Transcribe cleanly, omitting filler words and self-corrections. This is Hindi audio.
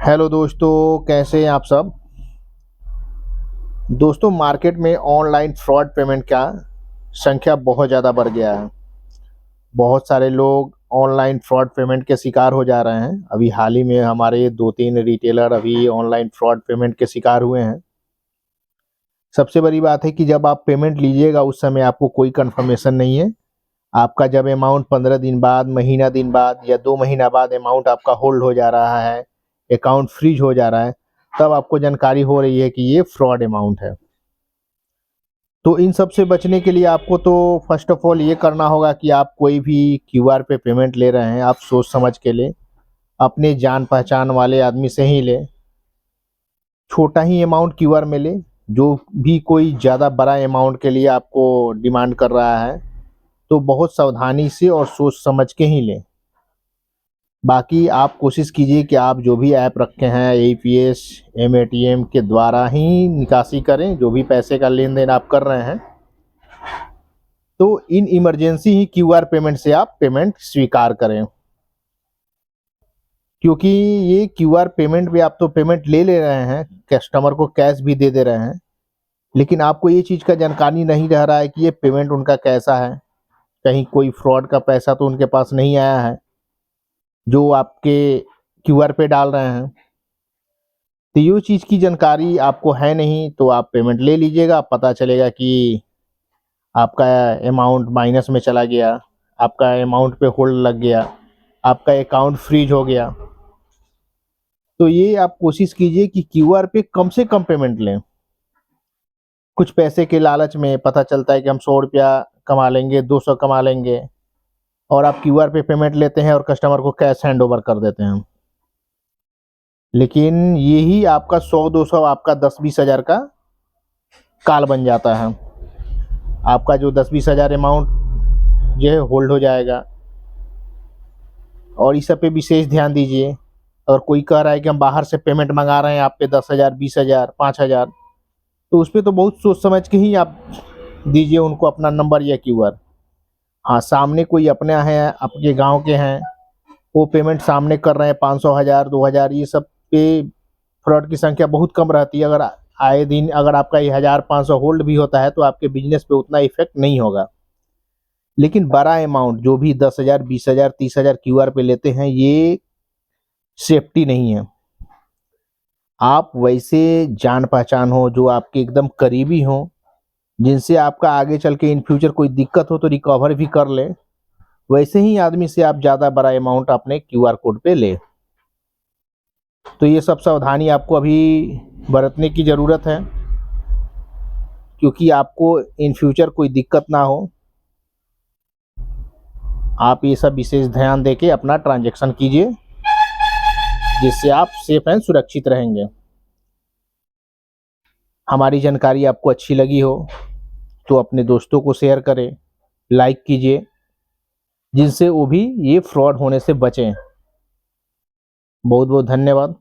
हेलो दोस्तों, कैसे हैं आप सब। दोस्तों, मार्केट में ऑनलाइन फ्रॉड पेमेंट का संख्या बहुत ज़्यादा बढ़ गया है। बहुत सारे लोग ऑनलाइन फ्रॉड पेमेंट के शिकार हो जा रहे हैं। अभी हाल ही में हमारे 2-3 रिटेलर अभी ऑनलाइन फ्रॉड पेमेंट के शिकार हुए हैं। सबसे बड़ी बात है कि जब आप पेमेंट लीजिएगा उस समय आपको कोई कंफर्मेशन नहीं है। आपका जब अमाउंट 15 दिन बाद, महीना दिन बाद या 2 महीना बाद अमाउंट आपका होल्ड हो जा रहा है, अकाउंट फ्रीज हो जा रहा है, तब आपको जानकारी हो रही है कि ये फ्रॉड अमाउंट है। तो इन सब से बचने के लिए आपको तो फर्स्ट ऑफ ऑल ये करना होगा कि आप कोई भी क्यूआर पे पेमेंट ले रहे हैं, आप सोच समझ के लें। अपने जान पहचान वाले आदमी से ही लें। छोटा ही अमाउंट क्यूआर में लें। जो भी कोई ज़्यादा बड़ा अमाउंट के लिए आपको डिमांड कर रहा है तो बहुत सावधानी से और सोच समझ के ही लें। बाकी आप कोशिश कीजिए कि आप जो भी ऐप रखे हैं एईपीएस, एमएटीएम के द्वारा ही निकासी करें। जो भी पैसे का लेन देन आप कर रहे हैं तो in emergency he QR payment से आप पेमेंट स्वीकार करें, क्योंकि ये क्यूआर पेमेंट भी आप तो पेमेंट ले ले रहे हैं, कस्टमर को कैश भी दे दे रहे हैं, लेकिन आपको ये चीज़ का जानकारी नहीं रह रहा है कि ये पेमेंट उनका कैसा है। कहीं कोई फ्रॉड का पैसा तो उनके पास नहीं आया है जो आपके क्यूआर पे डाल रहे हैं। तो ये चीज़ की जानकारी आपको है नहीं तो आप पेमेंट ले लीजिएगा, पता चलेगा कि आपका अमाउंट माइनस में चला गया, आपका अमाउंट पे होल्ड लग गया, आपका अकाउंट फ्रीज हो गया। तो ये आप कोशिश कीजिए कि क्यूआर पे कम से कम पेमेंट लें। कुछ पैसे के लालच में पता चलता है कि हम 100 रुपया कमा लेंगे, 200 कमा लेंगे, और आप क्यूआर पे पेमेंट लेते हैं और कस्टमर को कैश हैंड ओवर कर देते हैं। लेकिन यही आपका 100-200 आपका 10-20 हज़ार का काल बन जाता है। आपका जो 10-20 हज़ार अमाउंट जो है होल्ड हो जाएगा। और इस सब पे विशेष ध्यान दीजिए। अगर कोई कह रहा है कि हम बाहर से पेमेंट मंगा रहे हैं आप पे 10,000, 20,000, 5,000, तो उस पर तो बहुत सोच समझ के ही आप दीजिए उनको अपना नंबर या क्यूआर। हाँ, सामने कोई अपना है, आपके गांव के हैं, वो पेमेंट सामने कर रहे हैं 500, 1000, 2000, ये सब पे फ्रॉड की संख्या बहुत कम रहती है। अगर आए दिन अगर आपका ये 1500 होल्ड भी होता है तो आपके बिजनेस पे उतना इफेक्ट नहीं होगा। लेकिन बड़ा अमाउंट जो भी 10,000, 20,000, 30,000 क्यूआर पे लेते हैं, ये सेफ्टी नहीं है। आप वैसे जान पहचान हो, जो आपके एकदम करीबी हो, जिनसे आपका आगे चल के इन फ्यूचर कोई दिक्कत हो तो रिकवर भी कर ले, वैसे ही आदमी से आप ज़्यादा बड़ा अमाउंट अपने क्यूआर कोड पे ले। तो ये सब सावधानी आपको अभी बरतने की ज़रूरत है, क्योंकि आपको इन फ्यूचर कोई दिक्कत ना हो। आप ये सब विशेष ध्यान देके अपना ट्रांजैक्शन कीजिए, जिससे आप सेफ एंड सुरक्षित रहेंगे। हमारी जानकारी आपको अच्छी लगी हो तो अपने दोस्तों को शेयर करें, लाइक कीजिए, जिनसे वो भी ये फ्रॉड होने से बचें। बहुत बहुत धन्यवाद।